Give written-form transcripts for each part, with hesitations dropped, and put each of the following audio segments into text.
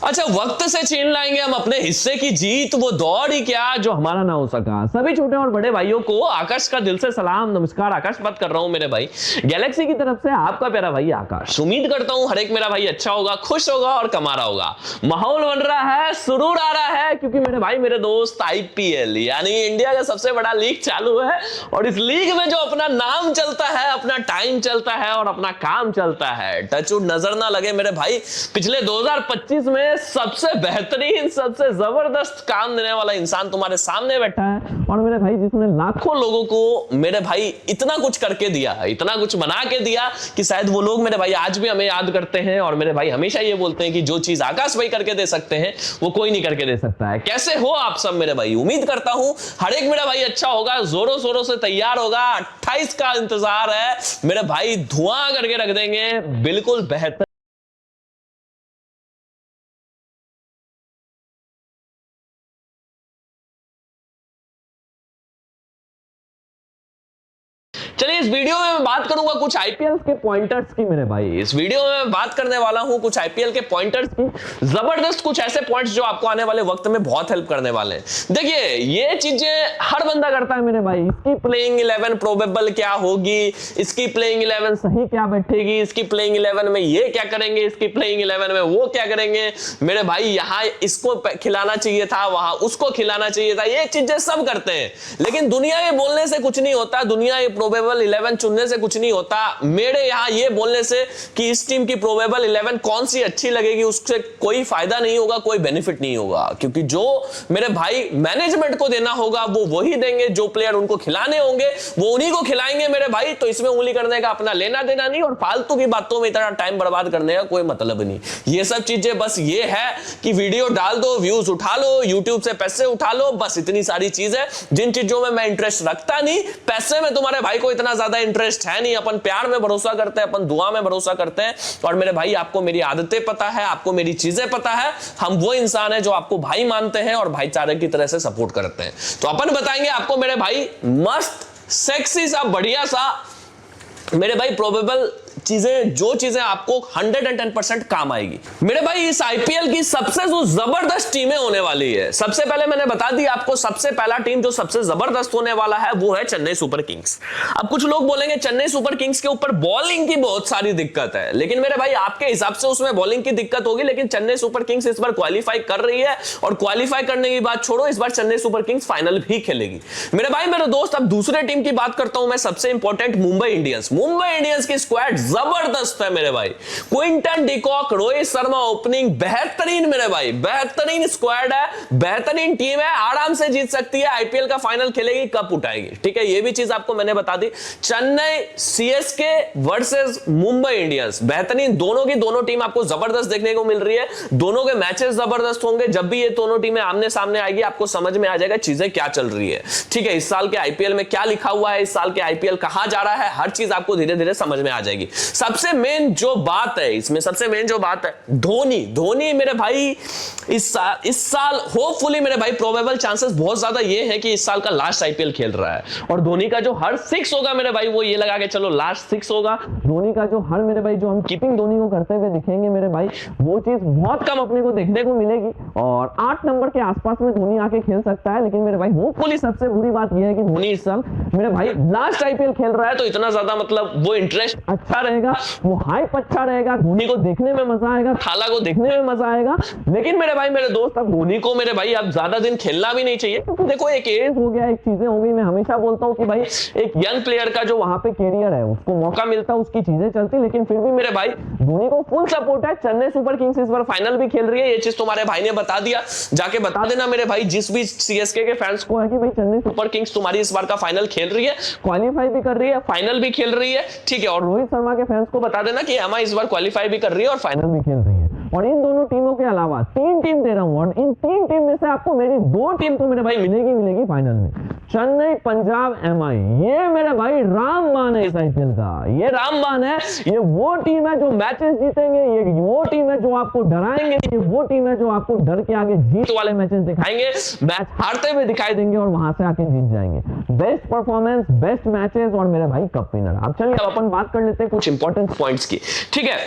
अच्छा, वक्त से छीन लाएंगे हम अपने हिस्से की जीत, वो दौड़ ही क्या जो हमारा ना हो सका। सभी छोटे और बड़े भाइयों को आकाश का दिल से सलाम, नमस्कार। आकाश बात कर रहा हूं मेरे भाई, गैलेक्सी की तरफ से आपका प्यारा भाई आकाश। उम्मीद करता हूं हर एक मेरा भाई अच्छा होगा, खुश होगा और कमा रहा होगा। माहौल बन रहा है, सुरूर आ रहा है, क्योंकि मेरे भाई मेरे दोस्त आईपीएल यानी इंडिया का सबसे बड़ा लीग चालू है। और इस लीग में जो अपना नाम चलता है, अपना टाइम चलता है और अपना काम चलता है, टचवुड नजर ना लगे मेरे भाई, पिछले 2025 में सबसे बेहतरीन, सबसे जबरदस्त काम देने वाला इंसान तुम्हारे सामने बैठा है। और मेरे भाई जिसने लाखों लोगों को मेरे भाई इतना कुछ करके दिया, इतना कुछ बना के दिया कि शायद वो लोग मेरे भाई आज भी हमें याद करते हैं। और मेरे भाई हमेशा ये बोलते हैं कि जो चीज आकाश भाई करके दे सकते हैं वो कोई नहीं करके दे सकता है। कैसे हो आप सब मेरे भाई? उम्मीद करता हूं हर एक मेरा भाई अच्छा होगा, जोरों शोरों से तैयार होगा। 28 का इंतजार है मेरे भाई, धुआं करके रख देंगे, बिल्कुल बेहतर। चलिए, इस वीडियो में मैं बात करूंगा कुछ आईपीएल के पॉइंटर्स की मेरे भाई। इस वीडियो में मैं बात करने वाला हूं कुछ आईपीएल के पॉइंटर्स की, जबरदस्त कुछ ऐसे पॉइंट्स जो आपको आने वाले वक्त में बहुत हेल्प करने वाले हैं। देखिए, ये चीजें हर बंदा करता है मेरे भाई। इसकी प्लेइंग 11 प्रोबेबल क्या होगी, इसकी प्लेइंग 11 सही क्या बैठेगी, इसकी प्लेइंग 11 में ये क्या करेंगे, इसकी प्लेइंग 11 में वो क्या करेंगे मेरे भाई, यहां इसको खिलाना चाहिए था, वहां उसको खिलाना चाहिए था। ये चीजें सब करते हैं, लेकिन दुनिया ये बोलने से कुछ नहीं होता, दुनिया ये प्रोबेबल 11 चुनने से कुछ नहीं होता। मेरे यहां ये बोलने से कि इस टीम की प्रोबेबल 11 कौन सी अच्छी लगेगी, उससे कोई फायदा नहीं होगा, कोई बेनिफिट नहीं होगा। क्योंकि जो मेरे भाई मैनेजमेंट को देना होगा वो वही देंगे, जो प्लेयर उनको खिलाने होंगे वो उन्हीं को खिलाएंगे मेरे भाई। तो इसमें उंगली करने का अपना लेना देना नहीं, और फालतू की बातों में इतना टाइम बर्बाद करने का कोई मतलब नहीं। ये सब चीजें बस ये है कि वीडियो डाल दो, व्यूज उठा लो, यूट्यूब से पैसे उठा लो, बस इतनी सारी चीज है। जिन चीजों में मैं इंटरेस्ट रखता नहीं, पैसे में तुम्हारे भाई को इतना ज्यादा इंटरेस्ट है नहीं। अपन प्यार में भरोसा करते हैं, अपन दुआ में भरोसा करते हैं। और मेरे भाई आपको मेरी आदतें पता है, आपको मेरी चीजें पता है। हम वो इंसान है जो आपको भाई मानते हैं और भाईचारे की तरह से सपोर्ट करते हैं। तो अपन बताएंगे आपको मेरे भाई मस्त सेक्सी सा बढ़िया सा मेरे भाई प्रोबेबल चीजें, जो चीजें आपको 110% काम आएगी मेरे भाई। इस आईपीएल की सबसे जो जबरदस्त टीमें होने वाली है, सबसे पहले मैंने बता दी आपको, सबसे पहला टीम जो सबसे जबरदस्त होने वाला है वो है चेन्नई सुपर किंग्स। अब कुछ लोग बोलेंगे चेन्नई सुपर किंग्स के ऊपर बॉलिंग की बहुत सारी दिक्कत है, लेकिन मेरे भाई आपके हिसाब से उसमें बॉलिंग की दिक्कत होगी, लेकिन चेन्नई सुपर किंग्स इस बार क्वालिफाई कर रही है। और क्वालिफाई करने की बात छोड़ो, इस बार चेन्नई सुपर किंग्स फाइनल भी खेलेगी मेरे भाई मेरे दोस्त। अब दूसरे टीम की बात करता हूं मैं, सबसे important Mumbai Indians. Mumbai Indians की स्क्वाड जबरदस्त है मेरे भाई। Quinton de Kock, Rohit Sharma opening, बेहतरीन मेरे भाई, बेहतरीन स्क्वाड है, बेहतरीन टीम है, आराम से जीत सकती है, आईपीएल का फाइनल खेलेगी, कप उठाएगी। ठीक है, ये भी चीज आपको मैंने बता दी। Chennai CSK versus Mumbai Indians, बेहतरीन दोनों की दोनों टीम आपको जबरदस्त देखने को मिल रही है। दोनों के मैचेस जबरदस्त होंगे। जब भी ये दोनों टीमें आमने सामने आएगी आपको समझ में आ जाएगा चीजें क्या चल रही है। ठीक है, इस साल के आईपीएल में क्या लिखा हुआ है, इस साल के आईपीएल कहां जा रहा है, हर चीज आपको धीरे धीरे समझ में आ जाएगी। सबसे मेन जो बात है इसमें, सबसे मेन जो बात है, धोनी मेरे भाई इस साल होपफुली मेरे भाई प्रोबेबल चांसेस बहुत ज्यादा ये है कि इस साल का लास्ट आईपीएल खेल रहा है। और धोनी का जो हर 6 होगा मेरे भाई, वो ये लगा के चलो लास्ट 6 होगा। धोनी का जो हर मेरे भाई, जो हम कीपिंग धोनी को करते हुए दिखेंगे मेरे भाई, वो चीज बहुत कम अपने को देखने को मिलेगी। और 8 नंबर के आसपास में धोनी आके खेल सकता है, लेकिन मेरे भाई होपफुली सबसे बुरी बात यह है कि धोनी इस साल मेरे भाई लास्ट आईपीएल खेल रहा है, तो इतना ज्यादा मतलब वो इंटरेस्ट अच्छा रहेगा, वो हाइप अच्छा रहेगा, धोनी को देखने में मजा आएगा, थाला को देखने में मजा आएगा। लेकिन मेरे भाई मेरे दोस्त, अब धोनी को मेरे भाई अब ज्यादा दिन खेलना भी नहीं चाहिए, क्योंकि देखो एक एज हो गया, एक चीजें हो गई। मैं हमेशा बोलता हूँ कि भाई एक यंग प्लेयर का जो वहां पे कैरियर है, उसको मौका मिलता है, उसकी चीजें चलती, लेकिन फिर भी मेरे भाई धोनी को फुल सपोर्ट है। चेन्नई सुपर किंग्स इस बार फाइनल भी खेल रही है, ये चीज तुम्हारे भाई ने बता दिया, जाके बता देना मेरे भाई जिस भी सीएसके के फैंस को है कि भाई चेन्नई सुपर किंग्स तुम्हारी इस बार का फाइनल खेल रही है, क्वालिफाई भी कर रही है, फाइनल भी खेल रही है। ठीक है, और रोहित शर्मा के फैंस को बता देना कि एमआई इस बार क्वालिफाई भी कर रही है और फाइनल भी खेल रही है। और इन दोनों टीमों के अलावा 3 टीम दे रहा हूं, और इन 3 टीम में से आपको मेरी 2 टीम तो मेरे भाई मिलेगी फाइनल में। चेन्नई, पंजाब, एमआई, ये मेरे भाई रामबाण है इस आईपीएल का। ये रामबाण है, ये वो टीम है जो मैचेस जीतेंगे, ये वो टीम है जो आपको डराएंगे, ये वो टीम है जो आपको डर के आगे जीत वाले मैचेस दिखाएंगे, मैच हारते हुए दिखाई देंगे और वहां से आके जीत जाएंगे। बेस्ट परफॉर्मेंस, बेस्ट मैचेस और मेरे भाई कप विनर। अब चलिए अब अपन बात कर लेते हैं कुछ इंपॉर्टेंट पॉइंट्स की। ठीक है,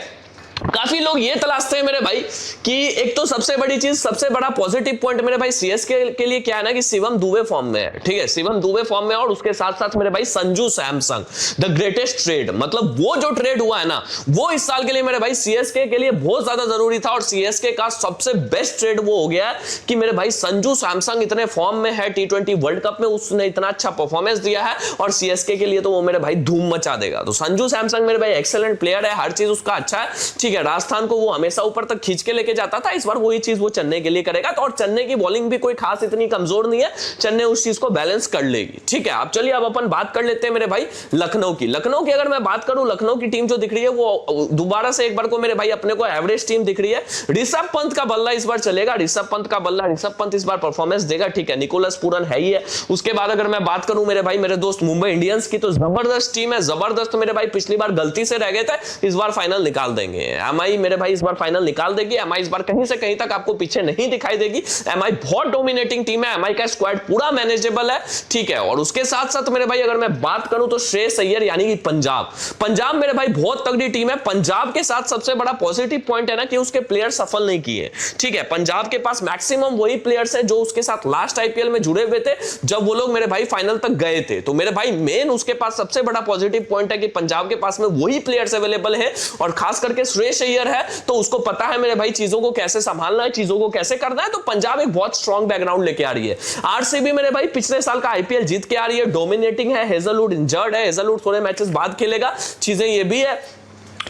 काफी लोग ये तलाशते हैं मेरे भाई कि एक तो सबसे बड़ी चीज, सबसे बड़ा पॉजिटिव पॉइंट मेरे भाई सीएसके के लिए क्या है ना कि शिवम दुबे फॉर्म में है, ठीक है, शिवम दुबे फॉर्म में, और उसके साथ साथ मेरे भाई Sanju Samsung, the greatest trade, मतलब वो जो ट्रेड हुआ है ना वो इस साल के लिए मेरे भाई सीएसके के लिए बहुत ज्यादा जरूरी था, और सीएसके का सबसे बेस्ट ट्रेड वो हो गया कि मेरे भाई संजू सैमसंग इतने फॉर्म में है, T20 वर्ल्ड कप में उसने इतना अच्छा परफॉर्मेंस दिया है, और सीएसके के लिए तो वो मेरे भाई धूम मचा देगा। तो संजू सैमसंग मेरे भाई एक्सेलेंट प्लेयर है, हर चीज उसका अच्छा है, ठीक है, राजस्थान को वो हमेशा ऊपर तक खींच के लेके जाता था, इस बार वही चीज वो चेन्नई के लिए करेगा। तो और चेन्नई की बॉलिंग भी कोई खास इतनी कमजोर नहीं है, चेन्नई उस चीज को बैलेंस कर लेगी, ठीक है। अब चलिए अब अपन बात कर लेते हैं मेरे भाई लखनऊ की। लखनऊ की अगर मैं बात करूं, लखनऊ की टीम जो दिख रही है वो दोबारा से एक बार को मेरे भाई अपने को एवरेज टीम दिख रही है। ऋषभ पंत का बल्ला इस बार चलेगा, ऋषभ पंत का बल्ला, ऋषभ पंत इस बार परफॉर्मेंस देगा, ठीक है, निकोलस पूरन है ही है। उसके बाद अगर मैं बात करूं मेरे भाई मेरे दोस्त मुंबई इंडियंस की, तो जबरदस्त टीम है, जबरदस्त मेरे भाई, पिछली बार गलती से रह गए थे, इस बार फाइनल निकाल देंगे। एमआई मेरे भाई इस बार फाइनल निकाल देगी, एमआई इस बार कहीं से कहीं तक आपको पीछे नहीं दिखाई देगी। एमआई बहुत डोमिनेटिंग टीम है, एमआई का स्क्वाड पूरा मैनेजेबल है, ठीक है। और उसके साथ साथ मेरे भाई अगर मैं बात करूं तो श्रेयस अय्यर यानी कि पंजाब मेरे भाई बहुत तगड़ी टीम है। पंजाब के साथ सबसे बड़ा पॉजिटिव पॉइंट है ना कि उसके प्लेयर सफल नहीं किए, ठीक है, पंजाब के पास मैक्सिमम वही प्लेयर्स है जो उसके साथ लास्ट आईपीएल में जुड़े हुए थे जब वो लोग मेरे भाई फाइनल तक गए थे। तो मेरे भाई मेन उसके पास सबसे बड़ा पॉजिटिव पॉइंट है कि पंजाब के पास में वही प्लेयर्स अवेलेबल है, और खास करके श्रेयस अय्यर है तो उसको पता है मेरे भाई चीजों को कैसे संभालना है, चीजों को कैसे करना है। तो पंजाब एक बहुत स्ट्रॉन्ग बैकग्राउंड लेके आ रही है। आरसीबी मेरे भाई पिछले साल का आईपीएल जीत के आ रही है, डोमिनेटिंग है, हेजलवुड इंजर्ड है, हेजलवुड थोड़े मैचेस बाद खेलेगा, चीजें ये भी है,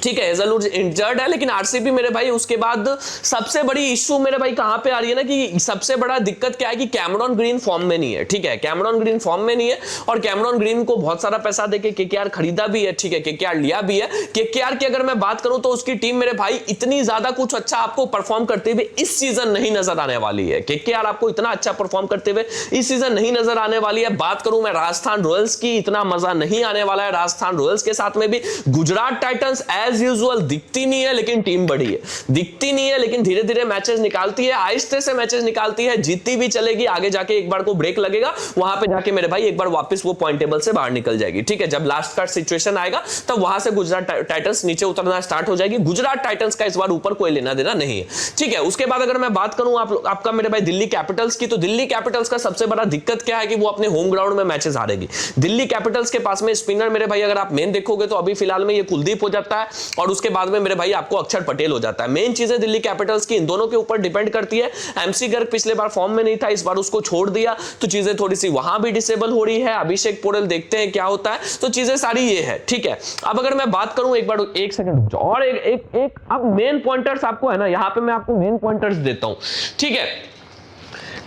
ठीक है, हेजलवुड इंजर्ड है, लेकिन आरसीबी मेरे भाई उसके बाद सबसे बड़ी इश्यू मेरे भाई कहां पे आ रही है ना कि सबसे बड़ा दिक्कत क्या है कि कैमरॉन ग्रीन फॉर्म में नहीं है, ठीक है, कैमरॉन ग्रीन फॉर्म में नहीं है, और कैमरॉन ग्रीन को बहुत सारा पैसा देके केकेआर खरीदा भी है, ठीक है, केकेआर लिया भी है। केकेआर की अगर मैं बात करूं तो उसकी टीम मेरे भाई इतनी ज्यादा कुछ अच्छा आपको परफॉर्म करते हुए इस सीजन नहीं नजर आने वाली है। केकेआर आपको इतना अच्छा परफॉर्म करते हुए इस सीजन नहीं नजर आने वाली है। बात करूं मैं राजस्थान रॉयल्स की, इतना मजा नहीं आने वाला है राजस्थान रॉयल्स के साथ में भी। गुजरात टाइटंस एज यूजुअल दिखती नहीं है लेकिन टीम बड़ी है, दिखती नहीं है लेकिन धीरे धीरे मैचेस निकालती है, आहिस्ते से मैचेस निकालती है, जीतती भी चलेगी, आगे जाके एक बार को ब्रेक लगेगा, वहां पे जाके मेरे भाई एक बार वापस वो पॉइंट टेबल से बाहर निकल जाएगी, ठीक है। जब लास्ट का सिचुएशन आएगा तब वहां से गुजरात टाइटंस नीचे उतरना स्टार्ट हो जाएगी। गुजरात टाइटंस का इस बार ऊपर कोई लेना देना नहीं है, ठीक है। उसके बाद अगर मैं बात करूं आपका मेरे भाई दिल्ली कैपिटल्स की, तो दिल्ली कैपिटल्स का सबसे बड़ा दिक्कत क्या है कि वो अपने होम ग्राउंड में मैचेस हारेगी। दिल्ली कैपिटल्स के पास में स्पिनर मेरे भाई अगर आप मेन देखोगे तो अभी फिलहाल में ये कुलदीप हो जाता है, और उसके बाद में मेरे भाई आपको अक्षर पटेल हो जाता है। मेन चीजें दिल्ली कैपिटल्स की इन दोनों के ऊपर डिपेंड करती है। एमसी गर्ग पिछले बार फॉर्म में नहीं था, इस बार उसको छोड़ दिया तो चीजें थोड़ी सी वहां भी डिसेबल हो रही है। अभिषेक पोरेल देखते हैं क्या होता है, तो चीजें सारी ये है, ठीक है। अब अगर मैं बात करूं, एक बार एक सेकंड और एक अब मेन पॉइंटर्स आपको है ना, यहां पे मैं आपको मेन पॉइंटर्स देता हूं, ठीक है।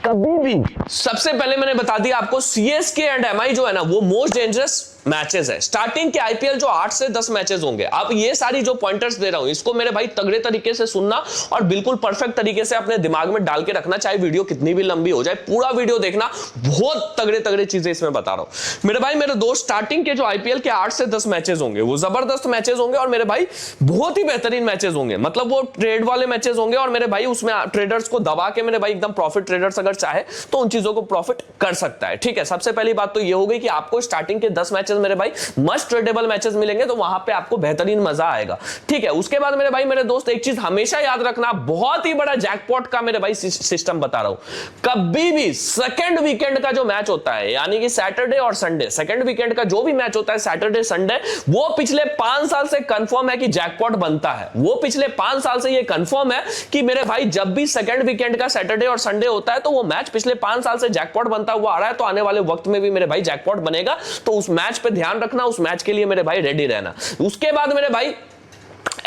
कभी भी सबसे पहले मैंने बता दिया आपको सीएसके एंड एमआई जो है ना वो मोस्ट डेंजरस मैचेस है। स्टार्टिंग के आईपीएल जो 8 से 10 मैचेस होंगे, अब ये सारी जो पॉइंटर्स दे रहा हूं इसको मेरे भाई तगड़े तरीके से सुनना और बिल्कुल परफेक्ट तरीके से अपने दिमाग में डाल के रखना, चाहे वीडियो कितनी भी लंबी हो जाए, पूरा वीडियो देखना, बहुत तगड़े चीजें इसमें बता रहा हूं मेरे भाई मेरे दोस्त। स्टार्टिंग के जो आईपीएल के 8 से 10 मैचेस होंगे वो जबरदस्त मैचेस होंगे, और मेरे भाई बहुत ही बेहतरीन मैचेस होंगे, मतलब वो ट्रेड वाले मैचेस होंगे, और मेरे भाई उसमें ट्रेडर्स को दबा के मेरे भाई एकदम प्रॉफिट, ट्रेडर्स अगर चाहे तो उन चीजों को प्रॉफिट कर सकता है, ठीक है। सबसे पहली बात तो ये हो गई कि आपको स्टार्टिंग के 10 मैचेस मेरे भाई मस्ट ट्रेडेबल मैचेस मिलेंगे, तो वहां पे आपको बेहतरीन मजा आएगा, ठीक है। उसके बाद मेरे भाई मेरे दोस्त एक चीज हमेशा याद रखना, बहुत ही बड़ा जैकपॉट का मेरे भाई सिस्टम बता रहा हूं, कभी भी सेकंड वीकेंड का जो मैच होता है यानी कि सैटरडे और संडे, सेकंड वीकेंड का जो भी मैच होता है सैटरडे संडे, वो पिछले 5 साल से कंफर्म है कि जैकपॉट बनता है। वो पिछले 5 साल से ये कंफर्म है कि मेरे भाई जब भी सेकंड वीकेंड का सैटरडे और संडे होता है तो वो मैच पिछले 5 साल से जैकपॉट बनता हुआ आ रहा है, तो आने वाले वक्त में भी मेरे भाई जैकपॉट बनेगा, तो उस मैच पे ध्यान रखना, उस मैच के लिए मेरे भाई रेडी रहना। उसके बाद मेरे भाई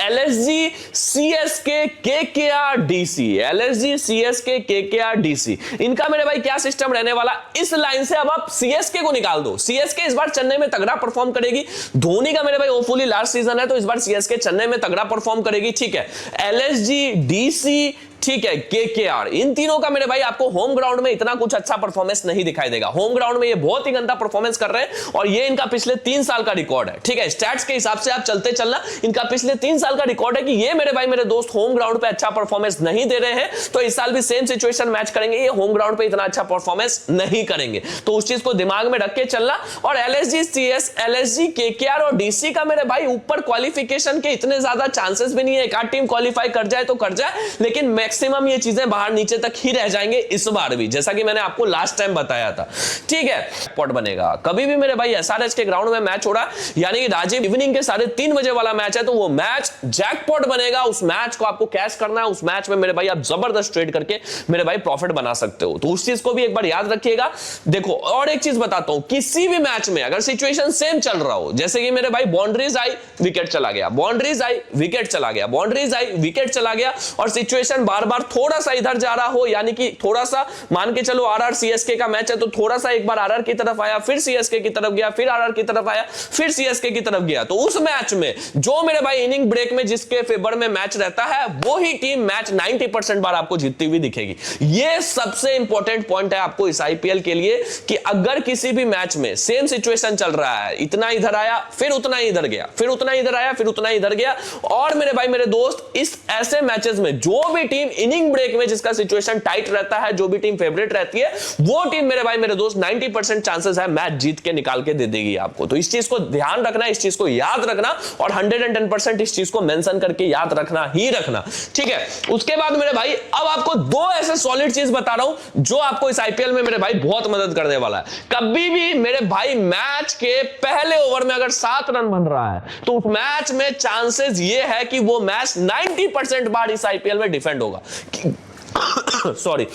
LSG CSK KKR DC, LSG CSK KKR DC, इनका मेरे भाई क्या सिस्टम रहने वाला, इस लाइन से अब आप सीएसके को निकाल दो। सीएसके इस बार चेन्नई में तगड़ा परफॉर्म करेगी, धोनी का मेरे भाई होपफुली लास्ट सीजन है, तो इस बार सीएसके चेन्नई में तगड़ा परफॉर्म करेगी, ठीक है। एलएसजी डीसी, ठीक है, केकेआर। इन तीनों का मेरे भाई आपको होम ग्राउंड में इतना कुछ अच्छा परफॉर्मेंस नहीं दिखाई देगा। होम ग्राउंड में ये बहुत ही गंदा परफॉर्मेंस कर रहे हैं और ये इनका पिछले 3 साल का रिकॉर्ड है। ठीक है, स्टैट्स के हिसाब से आप चलते चलना, इनका पिछले 3 साल का रिकॉर्ड है कि ये मेरे भाई मेरे दोस्त होम ग्राउंड पे अच्छा परफॉर्मेंस नहीं दे रहे हैं। तो इस साल भी सेम सिचुएशन मैच करेंगे, ये होम ग्राउंड पे इतना अच्छा परफॉर्मेंस नहीं करेंगे। तो उस चीज को दिमाग में रख के चलना। और एलएसजी, सीएस, एलएसजी, केकेआर और डीसी का मेरे भाई ऊपर क्वालिफिकेशन के इतने ज्यादा चांसेस भी नहीं है। एक आध टीम क्वालिफाई कर जाए तो कर जाए, लेकिन मैक्सिमम ये चीजें बाहर नीचे तक ही रह जाएंगे इस बार भी, जैसा कि मैंने आपको लास्ट टाइम बताया था। ठीक है, पॉट बनेगा। कभी भी मेरे भाई एसआरएच के ग्राउंड में मैच हो रहा है, यानी कि राजीव इवनिंग के 3:30 बजे वाला मैच है, तो वो मैच जैकपॉट बनेगा। उस मैच को आपको कैश करना है। उस मैच में मेरे भाई आप जबरदस्त ट्रेड करके मेरे भाई प्रॉफिट बना सकते हो। तो उस चीज को भी एक बार याद रखिएगा। देखो, और एक चीज बताता हूं, किसी भी मैच में अगर सिचुएशन सेम चल रहा हो, जैसे कि मेरे भाई बाउंड्रीज आई, विकेट चला गया, बाउंड्रीज आई, विकेट चला गया, बाउंड्रीज आई, विकेट चला गया, और सिचुएशन बार बार थोड़ा सा इधर जा रहा हो, यानी कि थोड़ा सा मान के चलो आरआर सीएसके का मैच है, तो थोड़ा सा एक बार आरआर की तरफ आया, फिर सीएसके की तरफ गया, फिर आरआर की तरफ आया, फिर सीएसके की तरफ गया, तो उस मैच में जो मेरे भाई इनिंग ब्रेक में जिसके फेवर में मैच रहता है, वो ही टीम मैच 90% बार आपको जीतती हुई दिखेगी। ये सबसे इंपॉर्टेंट पॉइंट है आपको इस आईपीएल के लिए, कि अगर किसी भी मैच में सेम सिचुएशन चल रहा है, इतना इधर आया, फिर उतना ही इधर गया, फिर उतना इधर आया, फिर उतना इधर गया, और मेरे भाई मेरे दोस्त इस ऐसे मैचेस में जो भी टीम इनिंग ब्रेक में जिसका सिचुएशन टाइट रहता है, जो भी टीम फेवरेट रहती है, वो टीम मेरे भाई मेरे दोस्त 90% चांसेस है मैच जीत के निकाल के दे देगी आपको। तो इस चीज को ध्यान रखना, इस चीज को याद रखना, और 110% इस चीज को मेंशन करके याद रखना ही रखना। ठीक है, उसके बाद मेरे भाई अब आपको 2 ऐसे सॉलिड चीज बता रहा हूं जो आपको इस आईपीएल में मेरे भाई बहुत मदद करने वाला है। कभी भी मेरे भाई मैच के पहले ओवर में अगर 7 रन बन रहा है, तो उस मैच में चांसेस ये है कि वो मैच 90% बार इस आईपीएल में डिफेंड होगा। सॉरी,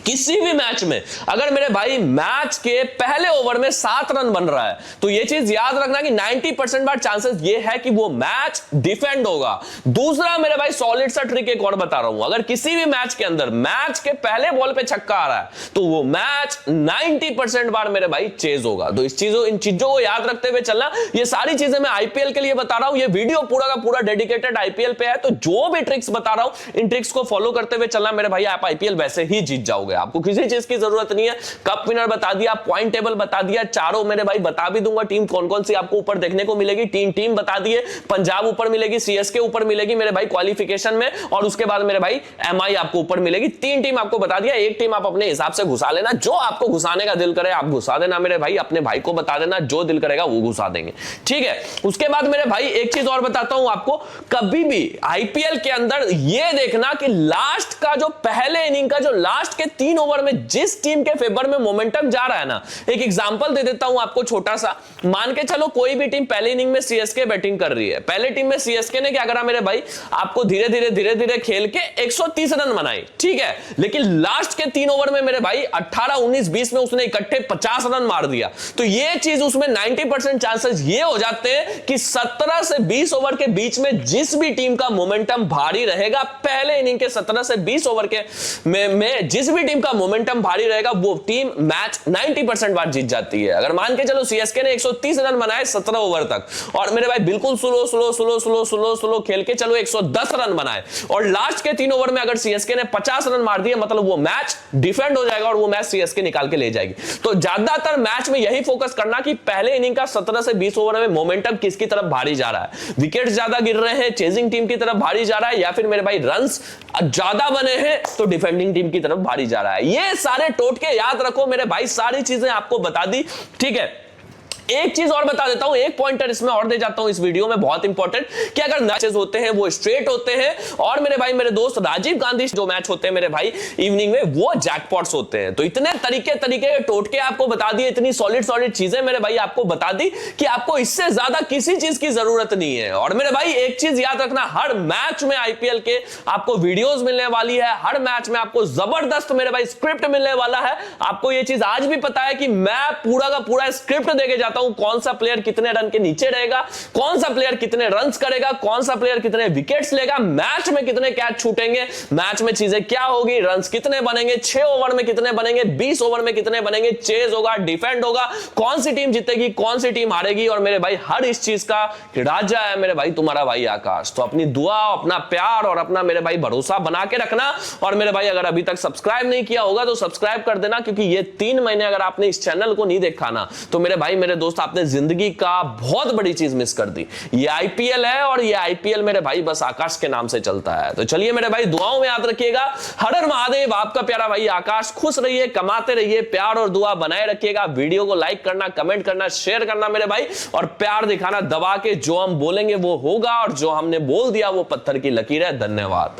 किसी भी मैच में अगर मेरे भाई मैच के पहले ओवर में 7 रन बन रहा है, तो ये चीज याद रखना कि 90% बार चांसेस ये है कि वो मैच डिफेंड होगा। दूसरा मेरे भाई सॉलिड सा ट्रिक एक और बता रहा हूं, अगर किसी भी मैच के अंदर मैच के पहले बॉल पे छक्का आ रहा है, तो वो मैच 90% बार मेरे भाई चेज होगा। तो इन चीजों को याद रखते हुए चलना। ये सारी चीजें मैं आईपीएल के लिए बता रहा हूं, ये वीडियो पूरा का पूरा डेडिकेटेड आईपीएल पे है। तो जो भी ट्रिक्स बता रहा हूं, इन ट्रिक्स को फॉलो करते हुए चलना मेरे भाई, आप आईपीएल वैसे ही जीत जाओगे। आपको किसी चीज की जरूरत नहीं है। कप विनर बता दिया, पॉइंट टेबल बता दिया, चारों मेरे भाई बता भी दूंगा टीम कौन कौन सी आपको ऊपर देखने को मिलेगी। टीम बता दिए, पंजाब ऊपर मिलेगी, सीएसके ऊपर मिलेगी मेरे भाई क्वालिफिकेशन में, और उसके बाद मेरे भाई एमआई आपको ऊपर मिलेगी। 3 टीम आपको बता दिया, एक टीम आप अपने हिसाब से घुसा लेना, जो आपको घुसाने का दिल करे आप घुसा देना मेरे भाई, अपने भाई को बता देना, जो दिल करेगा वो घुसा देंगे। ठीक है, उसके बाद मेरे भाई एक चीज और बताता हूं आपको, कभी भी आईपीएल के अंदर ये देखना कि लास्ट का जो पहले इनिंग का जो लास्ट के 3 ओवर में जिस टीम के फेवर में मोमेंटम जा रहा है ना, एक एग्जांपल दे देता हूं आपको छोटा सा। मान के चलो कोई भी टीम पहले इनिंग में सीएसके बैटिंग कर रही है, पहले टीम में सीएसके ने क्या करा मेरे भाई, आपको धीरे धीरे खेल के 130 रन बनाए। ठीक है, लेकिन लास्ट के 3 ओवर में मेरे भाई 18, 19, 20 में उसने इकट्ठे 50 रन मार दिया। तो ये चीज उसमें 90% चांसेस ये हो जाते हैं कि 17 से 20 ओवर के बीच में जिस भी टीम का मोमेंटम भारी रहेगा, पहले इनिंग के 17 से 20 ओवर के में जिस भी टीम का मोमेंटम भारी रहेगा, वो टीम मैच 90% बार जीत जाती है। अगर मान के चलो सीएसके ने 130 रन बनाए 17 ओवर तक, और मेरे भाई बिल्कुल स्लो खेल के चलो 110 रन बनाए, और लास्ट के 3 ओवर में अगर सीएसके ने 50 रन मार दिए, मतलब वो मैच डिफेंड हो जाएगा और वो मैच सीएसके निकाल के ले जाएगी। तो ज्यादातर मैच में यही फोकस करना कि पहले इनिंग का 17 से 20 ओवर में मोमेंटम किसकी तरफ भारी जा रहा है, विकेट ज्यादा गिर रहे हैं, चेजिंग टीम की तरफ भारी जा रहा है, या फिर मेरे भाई रन्स ज्यादा बने हैं तो डिफेंडिंग टीम की तरफ भारी जा रहा है। ये सारे टोटके याद रखो मेरे भाई, सारी चीजें आपको बता दी। ठीक है, एक चीज और बता देता हूं, एक पॉइंटर इसमें और दे जाता हूं इस वीडियो में, बहुत इंपॉर्टेंट, कि अगर मैचेस होते हैं वो स्ट्रेट होते हैं, और मेरे भाई मेरे दोस्त राजीव गांधी जो मैच होते हैं मेरे भाई इवनिंग में, वो जैकपॉट्स होते हैं। तो इतने तरीके के टोटके आपको बता दिए, इतनी सॉलिड चीजें मेरे भाई आपको बता दी कि आपको इससे ज्यादा किसी चीज की जरूरत नहीं है। और मेरे भाई एक चीज याद रखना, हर मैच में आईपीएल के आपको वीडियोस मिलने वाली है, हर मैच में आपको जबरदस्त मेरे भाई स्क्रिप्ट मिलने वाला है। आपको ये चीज आज भी पता है कि मैं पूरा का पूरा स्क्रिप्ट देके जाता बताता हूं कौन सा प्लेयर कितने रन के नीचे रहेगा, कौन सा प्लेयर कितने रन्स करेगा, कौन सा प्लेयर कितने विकेट्स लेगा, मैच में कितने कैच छूटेंगे, मैच में चीजें क्या होगी, रन्स कितने बनेंगे, 6 ओवर में कितने बनेंगे, 20 ओवर में कितने बनेंगे, चेज होगा, डिफेंड होगा, कौन सी टीम जीतेगी, कौन सी टीम हारेगी। और मेरे भाई हर इस चीज का राजा है मेरे भाई तुम्हारा भाई आकाश। तो अपनी दुआ, अपना प्यार और अपना मेरे भाई भरोसा बना के रखना। और मेरे भाई अगर अभी तक सब्सक्राइब नहीं किया होगा तो सब्सक्राइब कर देना, क्योंकि ये 3 महीने अगर आपने इस चैनल को नहीं देखा ना तो मेरे भाई मेरे दोस्त आपने जिंदगी का बहुत बड़ी चीज मिस कर दी। ये आईपीएल है और ये आईपीएल मेरे भाई बस आकाश के नाम से चलता है। तो चलिए मेरे भाई दुआओं में याद रखिएगा। हर हर महादेव, आपका प्यारा भाई आकाश। खुश रहिए, कमाते रहिए, प्यार और दुआ बनाए रखिएगा। वीडियो को लाइक करना, कमेंट करना, शेयर करना मेरे भाई, और प्यार दिखाना दबा के। जो हम बोलेंगे वो होगा और जो हमने बोल दिया वो पत्थर की लकीर है। धन्यवाद।